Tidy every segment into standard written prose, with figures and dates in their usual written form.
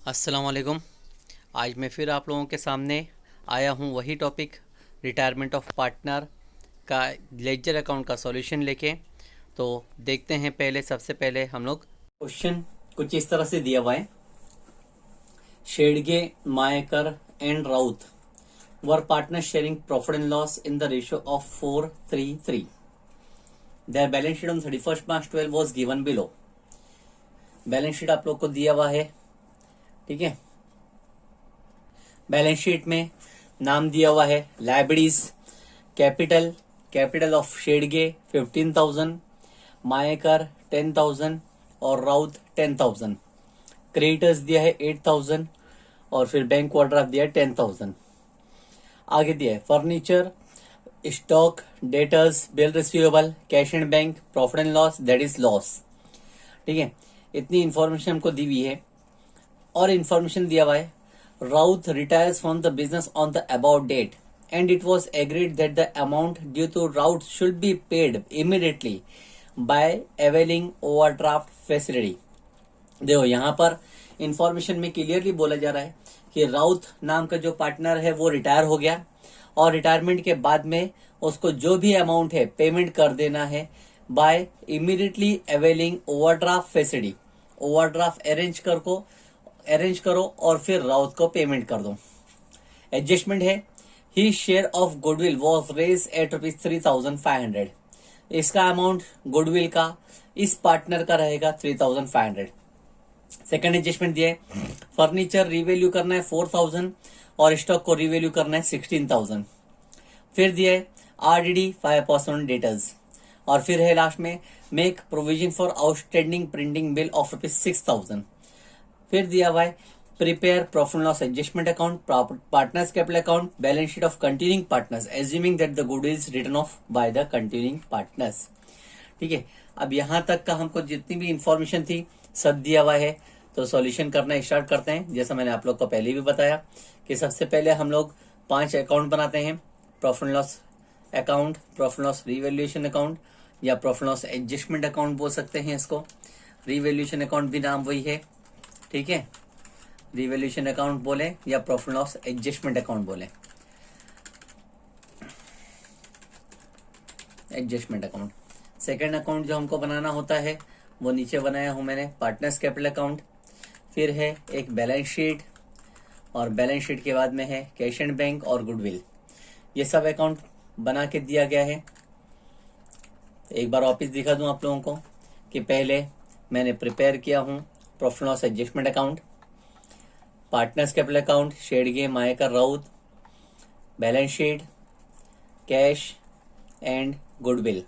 अस्सलाम वालेकुम। आज मैं फिर आप लोगों के सामने आया हूँ वही टॉपिक रिटायरमेंट ऑफ पार्टनर का लेजर अकाउंट का सॉल्यूशन लेके। तो देखते हैं, सबसे पहले हम लोग क्वेश्चन कुछ इस तरह से दिया हुआ है। Shedge, Maykar and Raut were partner sharing profit and loss in the ratio of 4:3:3। Their balance sheet on 31 March 2012 was given below. Balance sheet आप लोग को दिया हुआ है, ठीक है। बैलेंस शीट में नाम दिया हुआ है लाइबिलिटीज, कैपिटल ऑफ शेडगे 15,000, मायकर 10,000 और राउत 10,000। क्रेडिटर्स दिया है 8,000 और फिर बैंक ओवरड्राफ्ट दिया है 10,000। आगे दिया है furniture, stock, debtors, bill receivable, cash and bank, profit and loss, that is loss, ठीक है। इतनी इंफॉर्मेशन हमको दी हुई है और इंफॉर्मेशन दिया हुआ है Raut retires from the business on the above date, and it was agreed that the amount due to Raut should be paid immediately by availing overdraft facility। देखो यहाँ पर इंफॉर्मेशन में क्लियरली बोला जा रहा है कि राउत नाम का जो पार्टनर है वो रिटायर हो गया और रिटायरमेंट के बाद में उसको जो भी अमाउंट है पेमेंट कर देना है by immediately availing overdraft facility. Overdraft arrange करो और फिर राउत को पेमेंट कर दो। एडजस्टमेंट है, ही share of goodwill was raise at ₹3,500। इसका अमाउंट गुडविल का इस पार्टनर का रहेगा 3,500। सेकंड एडजस्टमेंट दिया है, फर्नीचर रिवैल्यू करना है 4,000 और स्टॉक को रिवैल्यू करना है 16,000। फिर दिया है RDD 5% डेटर्स और फिर है लास्ट में make provision for outstanding printing bill of ₹6,000। फिर दिया हुआ है prepare profit loss adjustment account, partners capital account, balance sheet of continuing partners assuming that the goodwill is written off by the continuing partners, ठीक है। अब यहां तक का हमको जितनी भी इंफॉर्मेशन थी सब दिया हुआ है। तो सॉल्यूशन करना स्टार्ट करते हैं। जैसा मैंने आप लोग को पहले भी बताया कि सबसे पहले हम लोग 5 अकाउंट बनाते हैं। Profit loss account, profit loss revaluation account या प्रॉफिट लॉस एडजस्टमेंट अकाउंट बोल सकते हैं इसको। रिवैल्यूएशन अकाउंट भी नाम वही है, ठीक है। रिवैल्यूएशन अकाउंट बोले या प्रॉफिट लॉस एडजस्टमेंट अकाउंट बोले। एडजस्टमेंट अकाउंट सेकंड अकाउंट जो हमको बनाना होता है वो नीचे बनाया हूं मैंने, पार्टनर्स कैपिटल अकाउंट। फिर है एक बैलेंस शीट और बैलेंस शीट के बाद में है कैश एंड बैंक और गुडविल। ये सब अकाउंट बना के दिया गया है। एक बार वापिस दिखा दूं आप लोगों को कि पहले मैंने प्रिपेयर किया हूं profit loss adjustment account, partners capital account, Shedge, Maykar, Raut, balance sheet, cash and goodwill,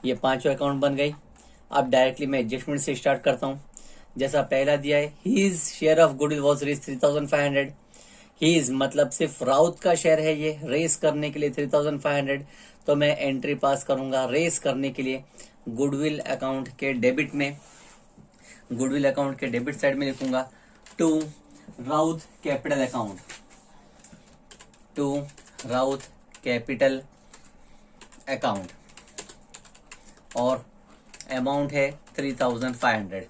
ये 5 अकाउंट बन गई। अब डायरेक्टली मैं एडजस्टमेंट से स्टार्ट करता हूं। जैसा पहला दिया है his share of goodwill was raise 3,500। His मतलब सिर्फ राउत का शेयर है, ये रेस करने के लिए 3,500। तो मैं एंट्री पास करूंगा रेस करने के लिए गुडविल अकाउंट के डेबिट में, गुडविल अकाउंट के डेबिट साइड में लिखूंगा to Raut capital account, to Raut capital account और अमाउंट है 3,500।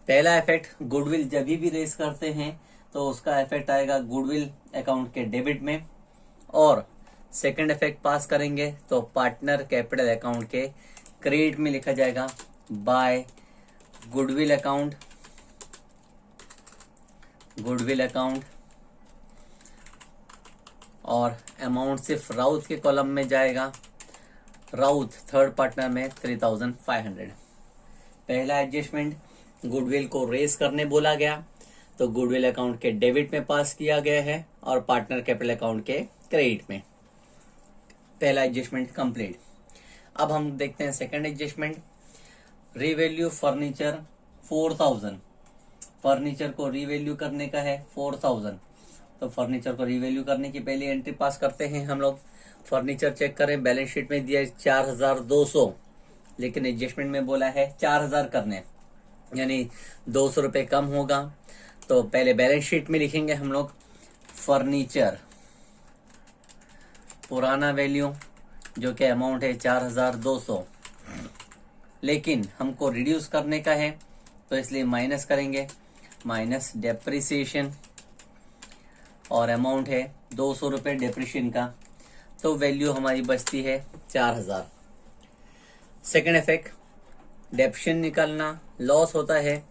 पहला इफेक्ट गुडविल जब भी रेस करते हैं तो उसका इफेक्ट आएगा गुडविल अकाउंट के डेबिट में, और सेकंड इफेक्ट पास करेंगे तो पार्टनर कैपिटल अकाउंट के क्रेडिट में लिखा जाएगा बाय गुडविल अकाउंट, और अमाउंट सिर्फ राउत के कॉलम में जाएगा, राउत थर्ड पार्टनर में 3,500। पहला एडजस्टमेंट गुडविल को रेस करने बोला गया तो गुडविल अकाउंट के डेबिट में पास किया गया है और पार्टनर कैपिटल अकाउंट के क्रेडिट में। पहला एडजस्टमेंट कंप्लीट। अब हम देखते हैं second adjustment. Revalue furniture 4,000, furniture को रिवैल्यू करने का है 4,000। तो फर्नीचर को रिवैल्यू करने की पहली एंट्री पास करते हैं हम लोग। फर्नीचर चेक करें, बैलेंस शीट में दिया 4,200, लेकिन एडजस्टमेंट में बोला है 4,000 करने, यानी 200 रुपए कम होगा। तो पहले बैलेंस शीट में लिखेंगे हम लोग फर्नीचर पुराना वैल्यू जो कि अमाउंट है 4,200, लेकिन हमको रिड्यूस करने का है तो इसलिए माइनस करेंगे माइनस डेप्रिसिएशन और अमाउंट है 200 रुपये डेप्रिशिएशन का, तो वैल्यू हमारी बचती है 4000। सेकेंड इफेक्ट, डेप्शन निकालना, लॉस होता है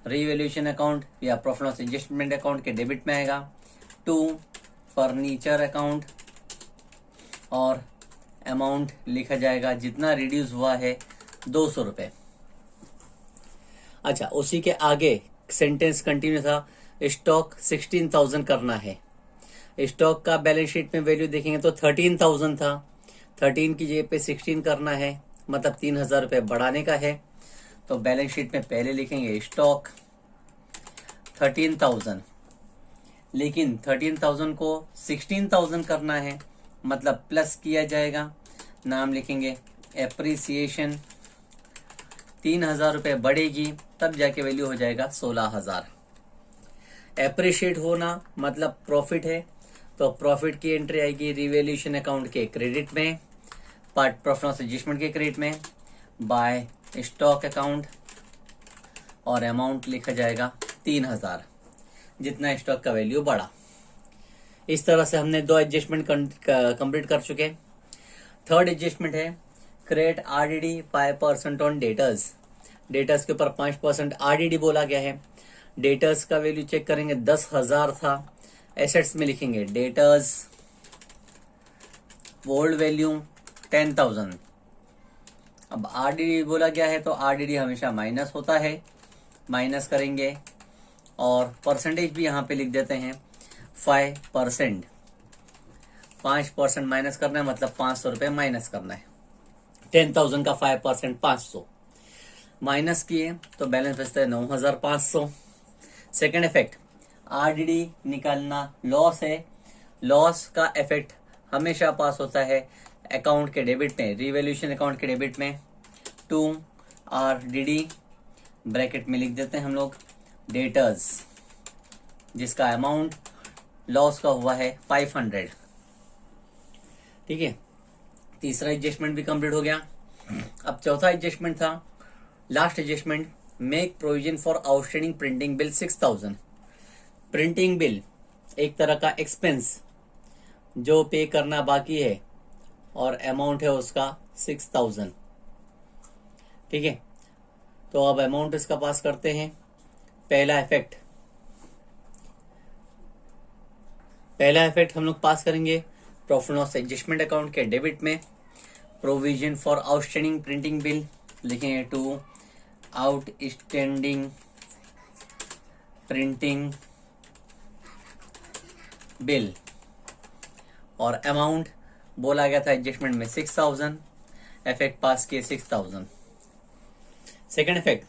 रीवैल्यूएशन अकाउंट या प्रॉफिट लॉस एडजस्टमेंट अकाउंट के डेबिट में आएगा टू फर्नीचर अकाउंट, और अमाउंट लिखा जाएगा जितना रिड्यूस हुआ है 200 रुपये। अच्छा, उसी के आगे सेंटेंस कंटिन्यू था, स्टॉक 16,000 करना है। स्टॉक का बैलेंस शीट में वैल्यू देखेंगे तो 13,000 था, 13 की जगह पे 16 करना है, मतलब 3,000 रुपये बढ़ाने का है। तो बैलेंस शीट में पहले लिखेंगे स्टॉक 13,000, लेकिन 13,000 को 16,000 करना है, मतलब प्लस किया जाएगा, नाम लिखेंगे एप्रिसिएशन, 3,000 रुपये बढ़ेगी, तब जाके वैल्यू हो जाएगा 16,000। एप्रिशिएट होना मतलब प्रॉफिट है, तो प्रॉफिट की एंट्री आएगी रिवैल्यूएशन अकाउंट के क्रेडिट में, पार्ट प्रॉफिट लॉस एडजस्टमेंट के क्रेडिट में, बाय स्टॉक अकाउंट, और अमाउंट लिखा जाएगा 3,000, जितना स्टॉक का वैल्यू बढ़ा। इस तरह से हमने 2 एडजस्टमेंट कंप्लीट कर चुके। थर्ड एडजस्टमेंट है create RDD 5% on debtors. Debtors के ऊपर 5% आरडीडी बोला गया है। डेटर्स का वैल्यू चेक करेंगे 10,000 था। एसेट्स में लिखेंगे डेटर्स ओल्ड वैल्यू 10,000। अब आरडीडी बोला गया है तो आरडीडी हमेशा माइनस होता है, माइनस करेंगे, और परसेंटेज भी यहाँ पे लिख देते हैं 5%। 5% माइनस करना है, मतलब 500 रुपये माइनस करना है। 10,000 का 5% 500 माइनस किए तो बैलेंस बचता है 9,500। सेकेंड इफेक्ट, आरडीडी निकालना, लॉस है, लॉस का इफेक्ट हमेशा पास होता है अकाउंट के डेबिट में, रिवैल्यूएशन अकाउंट के डेबिट में, टू आरडीडी ब्रैकेट में लिख देते हैं हम लोग डेटर्स, जिसका अमाउंट लॉस का हुआ है 500। ठीक है, तीसरा एडजस्टमेंट भी कंप्लीट हो गया। अब चौथा एडजस्टमेंट था, last adjustment, make provision for outstanding printing bill 6,000। Printing bill एक तरह का एक्सपेंस जो पे करना बाकी है, और अमाउंट है उसका 6,000। ठीक है, तो अब अमाउंट इसका पास करते हैं। पहला इफेक्ट हम लोग पास करेंगे प्रॉफिट लॉस एडजस्टमेंट अकाउंट के डेबिट में, provision for outstanding printing bill लिखेंगे टू आउटस्टैंडिंग प्रिंटिंग बिल, और अमाउंट बोला गया था एडजस्टमेंट में 6,000, इफेक्ट पास किए 6,000। सेकेंड इफेक्ट,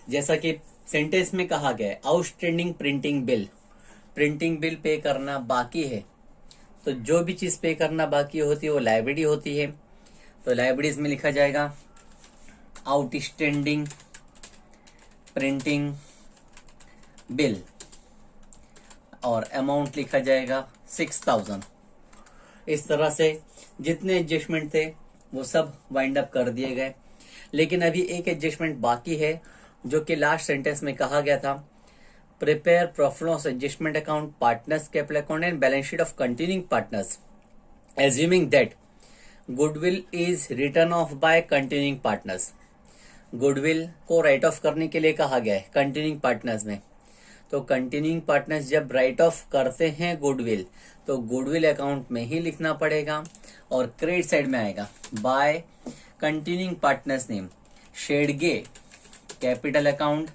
जैसा कि सेंटेंस में कहा गया है outstanding printing bill, printing bill pay करना बाकी है, तो जो भी चीज पे करना बाकी होती है वो लायबिलिटी होती है, तो लायबिलिटीज में लिखा जाएगा आउटस्टैंडिंग प्रिंटिंग बिल, और अमाउंट लिखा जाएगा 6,000। इस तरह से जितने एडजस्टमेंट थे वो सब वाइंड अप कर दिए गए, लेकिन अभी एक एडजस्टमेंट बाकी है जो कि लास्ट सेंटेंस में कहा गया था, prepare profit loss adjustment account, partners capital account and balance sheet of continuing partners, assuming that goodwill is written off by continuing partners. Goodwill को राइट ऑफ करने के लिए कहा गया है कंटिन्यूइंग पार्टनर्स में, तो कंटिन्यूइंग पार्टनर्स जब राइट ऑफ करते हैं गुडविल, तो गुडविल अकाउंट में ही लिखना पड़ेगा, और क्रेडिट साइड में आएगा by continuing partners name Shedge capital account,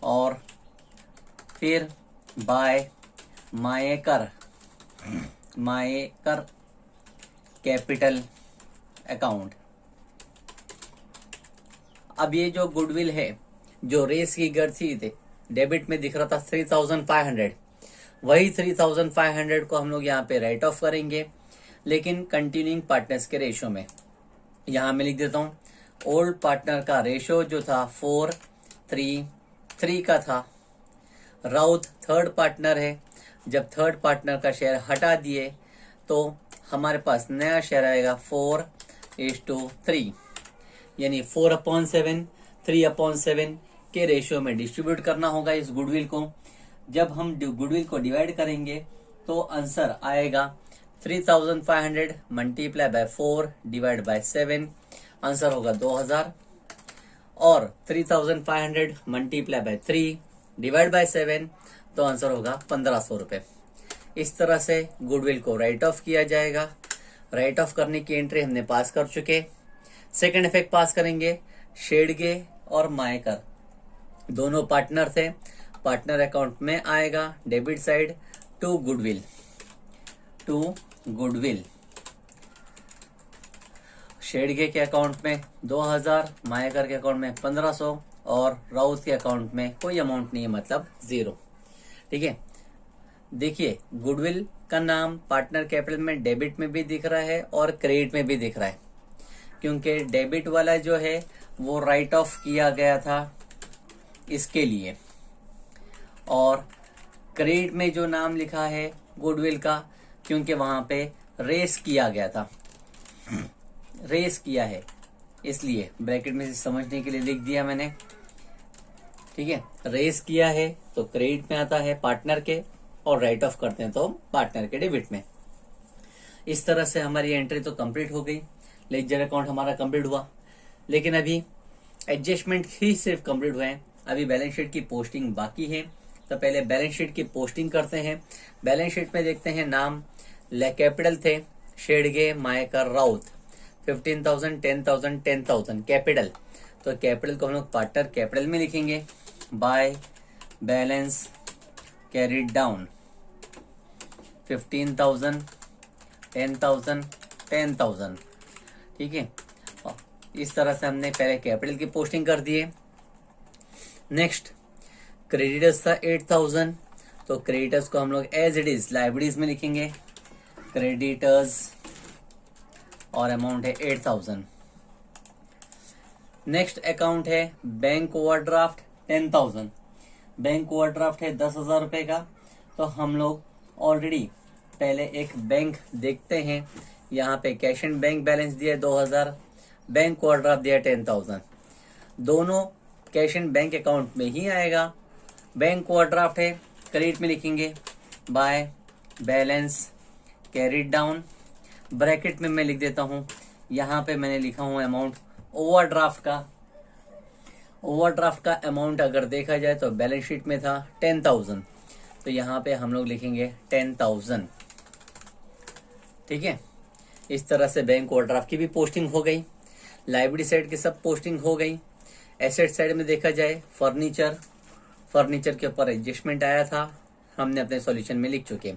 और फिर बाय मायेकर कैपिटल अकाउंट। अब ये जो गुडविल है जो रेस की गर्सी थे डेबिट में दिख रहा था 3,500, वही 3,500 को हम लोग यहाँ पे राइट ऑफ करेंगे, लेकिन कंटिन्यूइंग पार्टनर्स के रेशो में। यहाँ मैं लिख देता हूँ ओल्ड पार्टनर का रेशो जो था 4:3 का था। राउत थर्ड पार्टनर है, जब थर्ड पार्टनर का शेयर हटा दिए तो हमारे पास नया शेयर आएगा 4:3, यानी 4/7, 3/7 के रेशियो में डिस्ट्रीब्यूट करना होगा इस गुडविल को। जब हम गुडविल को डिवाइड करेंगे तो आंसर आएगा 3500 multiply by 4 divide by 7, answer होगा 2000, और 3500 मल्टीप्लाई बाय 3 डिवाइड बाय 7 तो आंसर होगा 1500 रुपए। इस तरह से गुडविल को राइट ऑफ किया जाएगा। राइट ऑफ करने की एंट्री हमने पास कर चुके। सेकंड इफेक्ट पास करेंगे। शेडगे और मायकर दोनों पार्टनर थे, पार्टनर अकाउंट में आएगा debit side to goodwill, Shedge के अकाउंट में 2000, मायकर के अकाउंट में 1500 और राउत के अकाउंट में कोई अमाउंट नहीं है, मतलब 0। ठीक है, देखिए गुडविल का नाम पार्टनर कैपिटल में डेबिट में भी दिख रहा है और क्रेडिट में भी दिख रहा है, क्योंकि डेबिट वाला जो है वो राइट ऑफ किया गया था इसके लिए, और क्रेडिट में जो नाम लिखा है गुडविल का, क्योंकि वहां पे रेस किया गया था, रेस किया है, इसलिए ब्रैकेट में से समझने के लिए लिख दिया मैंने। ठीक है, रेस किया है तो क्रेडिट में आता है पार्टनर के, और राइट ऑफ करते हैं तो पार्टनर के डेबिट में। इस तरह से हमारी एंट्री तो कंप्लीट हो गई, लेजर अकाउंट हमारा कंप्लीट हुआ। लेकिन अभी एडजस्टमेंट ही सिर्फ कंप्लीट हुए हैं, अभी बैलेंस शीट की पोस्टिंग बाकी है। तो पहले बैलेंस शीट की पोस्टिंग करते हैं। बैलेंस शीट में देखते हैं नाम कैपिटल थे शेडगे, मायकर, राउत, 15,000, 10,000, 10,000 कैपिटल। तो कैपिटल को हम लोग पार्टनर कैपिटल में लिखेंगे बाय बैलेंस कैरिड डाउन 15,000, 10,000, 10,000। ठीक है, इस तरह से हमने पहले कैपिटल की पोस्टिंग कर दी है। नेक्स्ट क्रेडिटर्स था 8,000, तो क्रेडिटर्स को हम लोग एज इट इज लाइबिलिटीज में लिखेंगे, क्रेडिटर्स, और अमाउंट है 8,000। नेक्स्ट अकाउंट है बैंक ओवरड्राफ्ट 10,000, बैंक ओवरड्राफ्ट है 10,000 रुपए का। तो हम लोग ऑलरेडी पहले एक बैंक देखते हैं, यहाँ पे कैश एंड बैंक बैलेंस दिया है 2,000, बैंक ओवरड्राफ्ट दिया 10,000, दोनों कैश एंड बैंक अकाउंट में ही आएगा। बैंक ओवरड्राफ्ट है, क्रेडिट में लिखेंगे by balance carried down, bracket में मैं लिख देता हूं, यहाँ पे मैंने लिखा हूं अमाउंट ओवरड्राफ्ट का। ओवरड्राफ्ट का अमाउंट अगर देखा जाए तो बैलेंस शीट में था 10,000, तो यहाँ पे हम लोग लिखेंगे 10,000। ठीक है, इस तरह से बैंक ओवरड्राफ्ट की भी पोस्टिंग हो गई, लाइबिलिटी साइड की सब पोस्टिंग हो गई। एसेट साइड में देखा जाए फर्नीचर, फर्नीचर के ऊपर एडजस्टमेंट आया था, हमने अपने सॉल्यूशन में लिख चुके।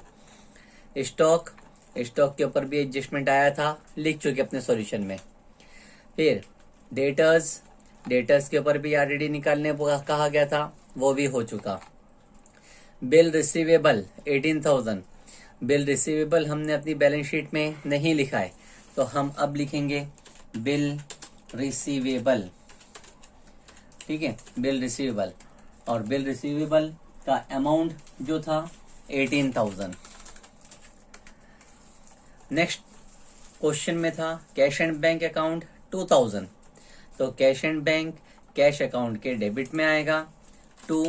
स्टॉक, स्टॉक के ऊपर भी एडजस्टमेंट आया था, लिख चुके अपने सॉल्यूशन में। फिर डेटर्स, डेटर्स के ऊपर भी ऑलरेडी निकालने कहा गया था, वो भी हो चुका। बिल रिसीवेबल 18,000, बिल रिसीवेबल हमने अपनी बैलेंस शीट में नहीं लिखा है, तो हम अब लिखेंगे बिल रिसीवेबल। ठीक है, बिल रिसीवेबल, और बिल रिसीवेबल का अमाउंट जो था 18,000। नेक्स्ट क्वेश्चन में था कैश एंड बैंक अकाउंट 2,000, तो cash and bank cash account के डेबिट में आएगा, to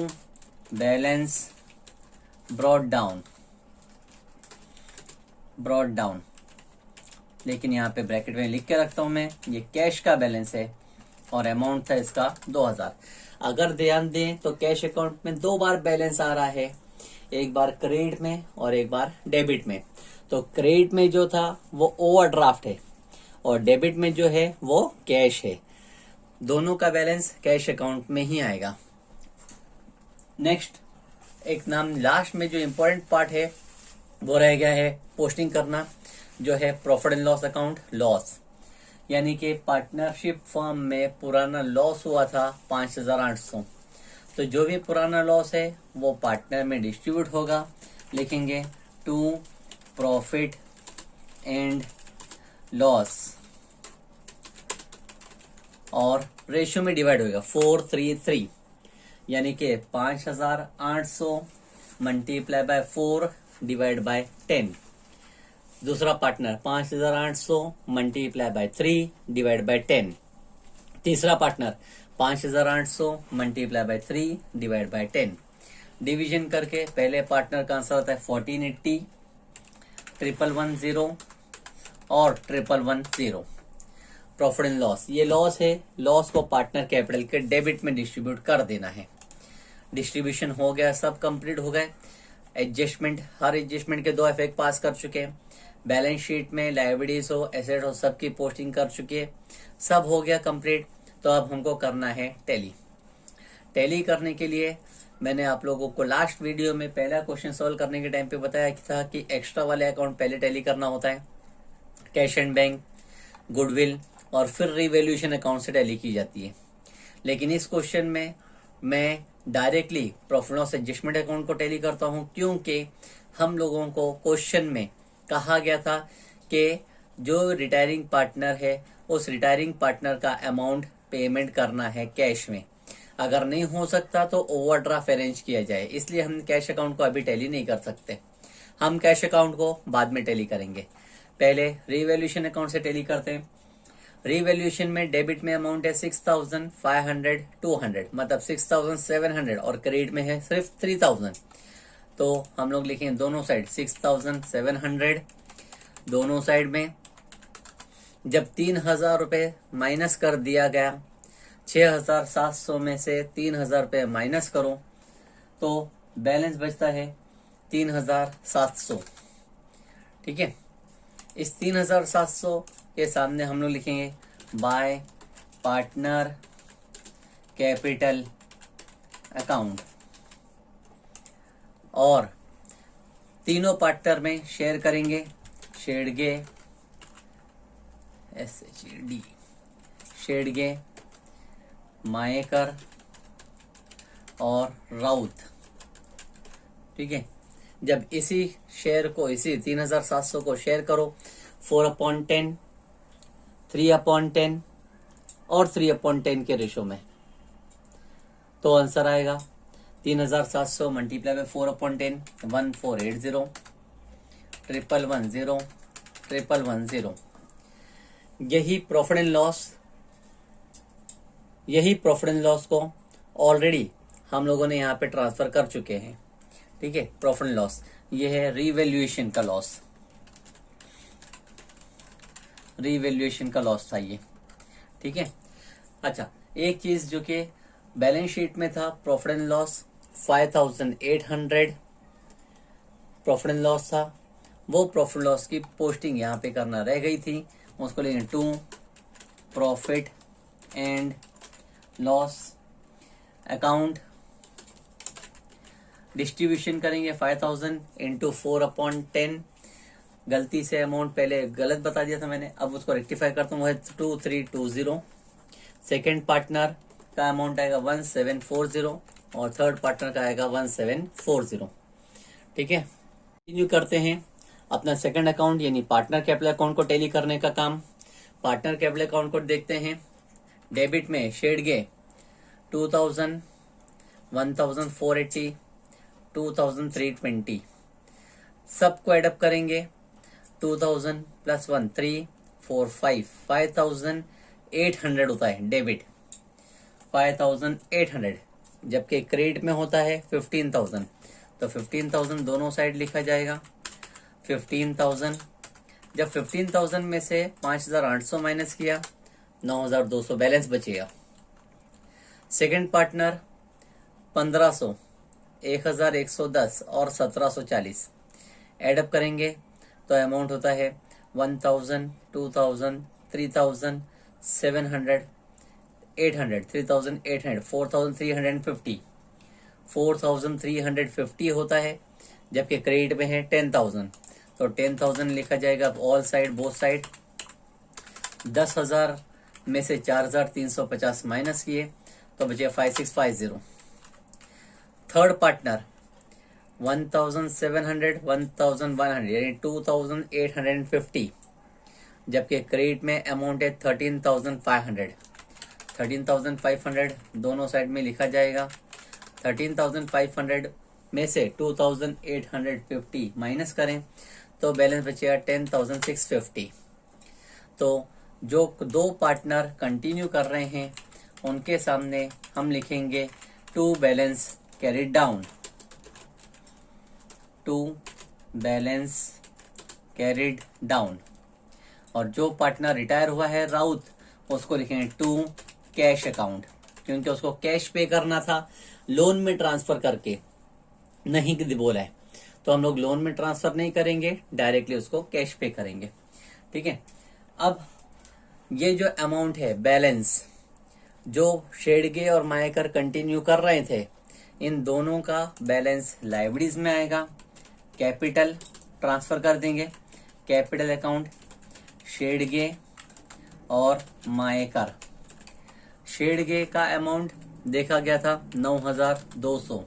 balance brought down, brought down, लेकिन यहाँ पे ब्रैकेट में लिख के रखता हूं मैं, ये कैश का बैलेंस है और अमाउंट था इसका 2,000। अगर ध्यान दें तो कैश अकाउंट में 2 बार बैलेंस आ रहा है, एक बार क्रेडिट में और एक बार डेबिट में। तो क्रेडिट में जो था वो ओवरड्राफ्ट है और डेबिट में जो है वो कैश है, दोनों का बैलेंस कैश अकाउंट में ही आएगा। नेक्स्ट एक नाम लास्ट में जो इम्पोर्टेंट पार्ट है वो रह गया है पोस्टिंग करना, जो है profit and loss account loss, यानी कि पार्टनरशिप फर्म में पुराना लॉस हुआ था 5,800, तो जो भी पुराना लॉस है वो पार्टनर में डिस्ट्रीब्यूट होगा, लिखेंगे टू प्रॉफिट एंड लॉस, और रेशियो में डिवाइड होगा 4:3:3, यानी कि 5,800 मल्टीप्लाई बाय 4 डिवाइड बाय 10। दूसरा partner 5,800 multiply by 3 divide by 10। तीसरा partner 5,800 multiply by 3 divide by 10। Division करके पहले पार्टनर का आंसर आता है 1480, 1110 और 1110। प्रॉफिट एंड लॉस, ये लॉस है, लॉस को पार्टनर कैपिटल के डेबिट में डिस्ट्रीब्यूट कर देना है। डिस्ट्रीब्यूशन हो गया, सब कंप्लीट हो गए। एडजस्टमेंट, हर एडजस्टमेंट के 2 इफेक्ट पास कर चुके हैं। बैलेंस शीट में लायबिलिटीज हो, एसेट हो, सबकी पोस्टिंग कर चुकी है। सब हो गया कंप्लीट। तो अब हमको करना है टैली। टैली करने के लिए मैंने आप लोगों को लास्ट वीडियो में पहला क्वेश्चन सॉल्व करने के टाइम पे बताया था कि एक्स्ट्रा वाले अकाउंट पहले टैली करना होता है। कैश एंड बैंक, गुडविल और फिर रिवैल्यूएशन अकाउंट से टैली की जाती है। लेकिन इस क्वेश्चन में मैं directly profit loss adjustment account को टैली करता हूं, क्योंकि हम लोगों को क्वेश्चन में कहा गया था कि जो रिटायरिंग पार्टनर है उस रिटायरिंग पार्टनर का अमाउंट पेमेंट करना है कैश में। अगर नहीं हो सकता तो ओवरड्राफ्ट अरेंज किया जाए। इसलिए हम कैश अकाउंट को अभी टैली नहीं कर सकते, हम कैश अकाउंट को बाद में टैली करेंगे। पहले रिवैल्यूएशन अकाउंट से टैली करते हैं। रिवैल्यूएशन में डेबिट में अमाउंट है 6,500 200, मतलब 6,700 और क्रेडिट में है सिर्फ 3,000। तो हम लोग लिखेंगे दोनों साइड 6,700 दोनों साइड में। जब 3,000 रुपए माइनस कर दिया गया, 6,700 में से 3,000 रुपए माइनस करो तो बैलेंस बचता है 3,700। ठीक है, इस 3,700 के सामने हम लोग लिखेंगे बाय पार्टनर कैपिटल अकाउंट, और तीनों पार्टनर में शेयर करेंगे। शेडगे SHD, शेडगे, मायेकर और राउत। ठीक है, जब इसी शेयर को, इसी 3,700 को शेयर करो 4/10, 3/10 और 3/10 के रेशो में, तो आंसर आएगा 3,700 मल्टीप्लाई में 4/10 1480, 1110 1110। यही प्रॉफिट एंड लॉस को ऑलरेडी हम लोगों ने यहाँ पे ट्रांसफर कर चुके हैं। ठीक है, प्रॉफिट एंड लॉस ये है रिवैल्यूएशन का लॉस, रिवैल्यूएशन का लॉस था ये। ठीक है, अच्छा एक चीज जो कि बैलेंस शीट में था, profit and loss 5,800 profit and loss था, वो प्रॉफिट लॉस की पोस्टिंग यहाँ पे करना रह गई थी। उसको लेंगे to profit and loss account, distribution करेंगे 5,000 इंटू 4/10। गलती से अमाउंट पहले गलत बता दिया था मैंने, अब उसको रेक्टिफाई करता हूँ, वो है 2320। सेकेंड पार्टनर का अमाउंट आएगा 1740 और थर्ड पार्टनर का आएगा 1740। ठीक है, कंटिन्यू करते हैं अपना सेकंड अकाउंट यानी पार्टनर कैपिटल अकाउंट को टैली करने का काम। पार्टनर कैपिटल अकाउंट को देखते हैं। डेबिट में शेडगे 2,000, 1,480, 2,320, सबको एडअप करेंगे। 2,000 प्लस 1 3 4 5 5,800 होता है डेबिट, 5,800, जबकि क्रेडिट में होता है 15,000। तो 15,000 दोनों साइड लिखा जाएगा। 15,000, जब 15,000 में से 5,800 माइनस किया 9,200 बैलेंस बचेगा। सेकंड पार्टनर 1,500, 1,110 और 1,740 एडअप करेंगे तो अमाउंट होता है 1,000, 2,000, 3,000, 700, 800, 3,800, 4,350, 4,350 होता है, जबकि क्रेडिट में है 10,000। तो 10,000 लिखा जाएगा ऑल साइड, बोथ साइड। 10,000 में से 4,350 माइनस किए तो बचे 5,650। थर्ड पार्टनर 1,700, 1,100 यानी 2,850, जबकि क्रेडिट में अमाउंट है 13,500। 13,500 दोनों साइड में लिखा जाएगा। 13,500 में से 2,850 माइनस करें तो बैलेंस बचेगा 10,650। तो जो दो पार्टनर कंटिन्यू कर रहे हैं उनके सामने हम लिखेंगे to balance carried down, to balance carried down. और जो पार्टनर रिटायर हुआ है राउत, उसको लिखेंगे टू कैश अकाउंट, क्योंकि उसको कैश पे करना था, लोन में ट्रांसफर करके नहीं बोला है, तो हम लोग लोन में ट्रांसफर नहीं करेंगे, डायरेक्टली उसको कैश पे करेंगे। ठीक है। अब ये जो अमाउंट है बैलेंस, जो शेडगे और मायकर कंटिन्यू कर रहे थे, इन दोनों का बैलेंस लाइबिलिटीज में आएगा, कैपिटल ट्रांसफर कर देंगे, कैपिटल अकाउंट शेडगे और मायकर। शेडगे का अमाउंट देखा गया था 9,200,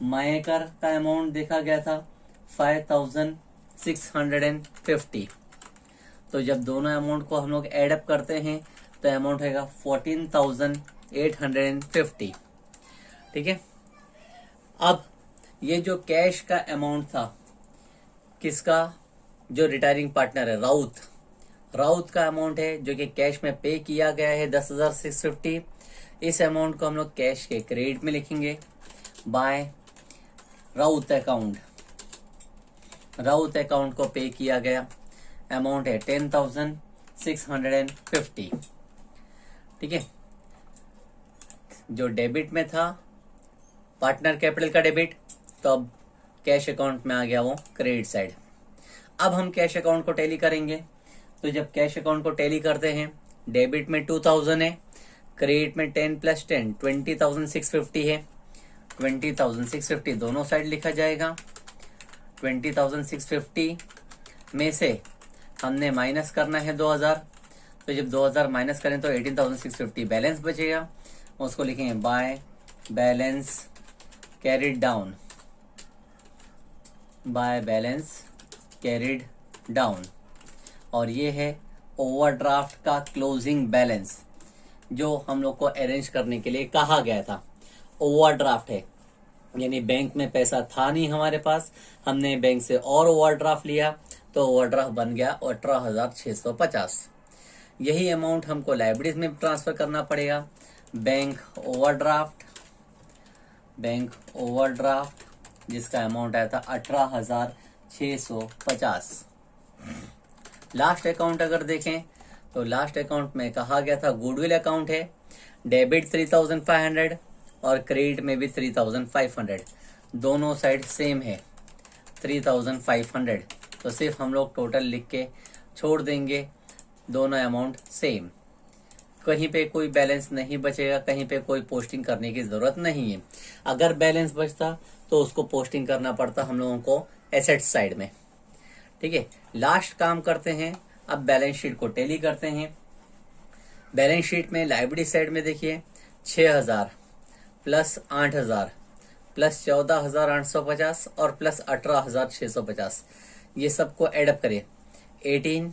मायकर का अमाउंट देखा गया था 5,650। तो जब दोनों अमाउंट को हम लोग एडअप करते हैं तो अमाउंट होगा 14,850। ठीक है। अब ये जो कैश का अमाउंट था किसका, जो रिटायरिंग पार्टनर है राउत, राउत का अमाउंट है जो कि कैश में पे किया गया है 10,650। इस अमाउंट को हम लोग कैश के क्रेडिट में लिखेंगे by Raut account. Raut account को पे किया गया अमाउंट है 10,650। ठीक है। जो डेबिट में था पार्टनर कैपिटल का डेबिट, तो अब कैश अकाउंट में आ गया वो क्रेडिट साइड। अब हम कैश अकाउंट को टैली करेंगे, तो जब कैश अकाउंट को टैली करते हैं, डेबिट में 2,000 है, क्रेडिट में 10 + 10 20,650 है। 20,650 दोनों साइड लिखा जाएगा। 20,650 में से हमने माइनस करना है 2,000, तो जब 2,000 माइनस करें तो 18,650 बैलेंस बचेगा, उसको लिखेंगे by balance carried down, by balance carried down. और ये है ओवरड्राफ्ट का क्लोजिंग बैलेंस, जो हम लोग को अरेंज करने के लिए कहा गया था। ओवरड्राफ्ट है, यानी बैंक में पैसा था नहीं हमारे पास, हमने बैंक से और ओवरड्राफ्ट लिया, तो ओवरड्राफ्ट बन गया 18,650। यही अमाउंट हमको लाइबिलिटीज में ट्रांसफर करना पड़ेगा। बैंक ओवरड्राफ्ट जिसका अमाउंट आया था 18,650। लास्ट अकाउंट अगर देखें तो लास्ट अकाउंट में कहा गया था गुडविल अकाउंट है, डेबिट 3,500 और क्रेडिट में भी 3,500, दोनों साइड सेम है 3,500। तो सिर्फ हम लोग टोटल लिख के छोड़ देंगे, दोनों अमाउंट सेम, कहीं पे कोई बैलेंस नहीं बचेगा, कहीं पे कोई पोस्टिंग करने की जरूरत नहीं है। अगर बैलेंस बचता तो उसको पोस्टिंग करना पड़ता हम लोगों को एसेट साइड में। ठीक है। लास्ट काम करते हैं, अब बैलेंस शीट को टैली करते हैं। बैलेंस शीट में लाइबिलिटी साइड में देखिए 6,000 प्लस 8,000 प्लस 14,850 और प्लस 18,650, ये सबको एडअप करें। 18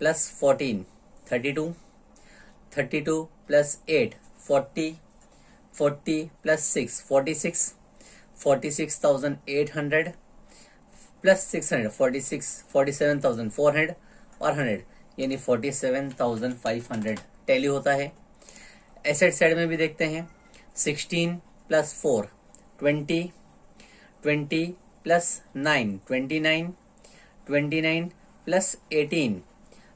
प्लस 14 32, 32 प्लस 8 40, 40 प्लस 6 46, 46,800 प्लस 600 47,400 और 100, यानी 47,500 टैली होता है। एसेट साइड में भी देखते हैं 16 प्लस 4 20, 20 प्लस 9 29, 29 प्लस 18,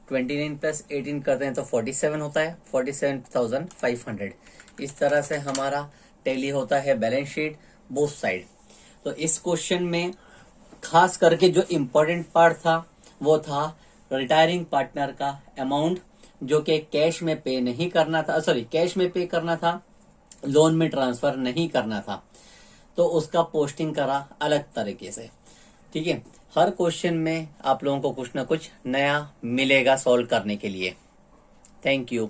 29 प्लस 18 करते हैं तो 47 होता है, 47,500। इस तरह से हमारा टैली होता है बैलेंस शीट बोथ साइड। तो इस क्वेश्चन में खास करके जो इम्पोर्टेंट पार्ट था वो था रिटायरिंग पार्टनर का अमाउंट, जो कि कैश में पे नहीं करना था, सॉरी कैश में पे करना था, लोन में ट्रांसफर नहीं करना था, तो उसका पोस्टिंग करा अलग तरीके से। ठीक है। हर क्वेश्चन में आप लोगों को कुछ ना कुछ नया मिलेगा सॉल्व करने के लिए। Thank you.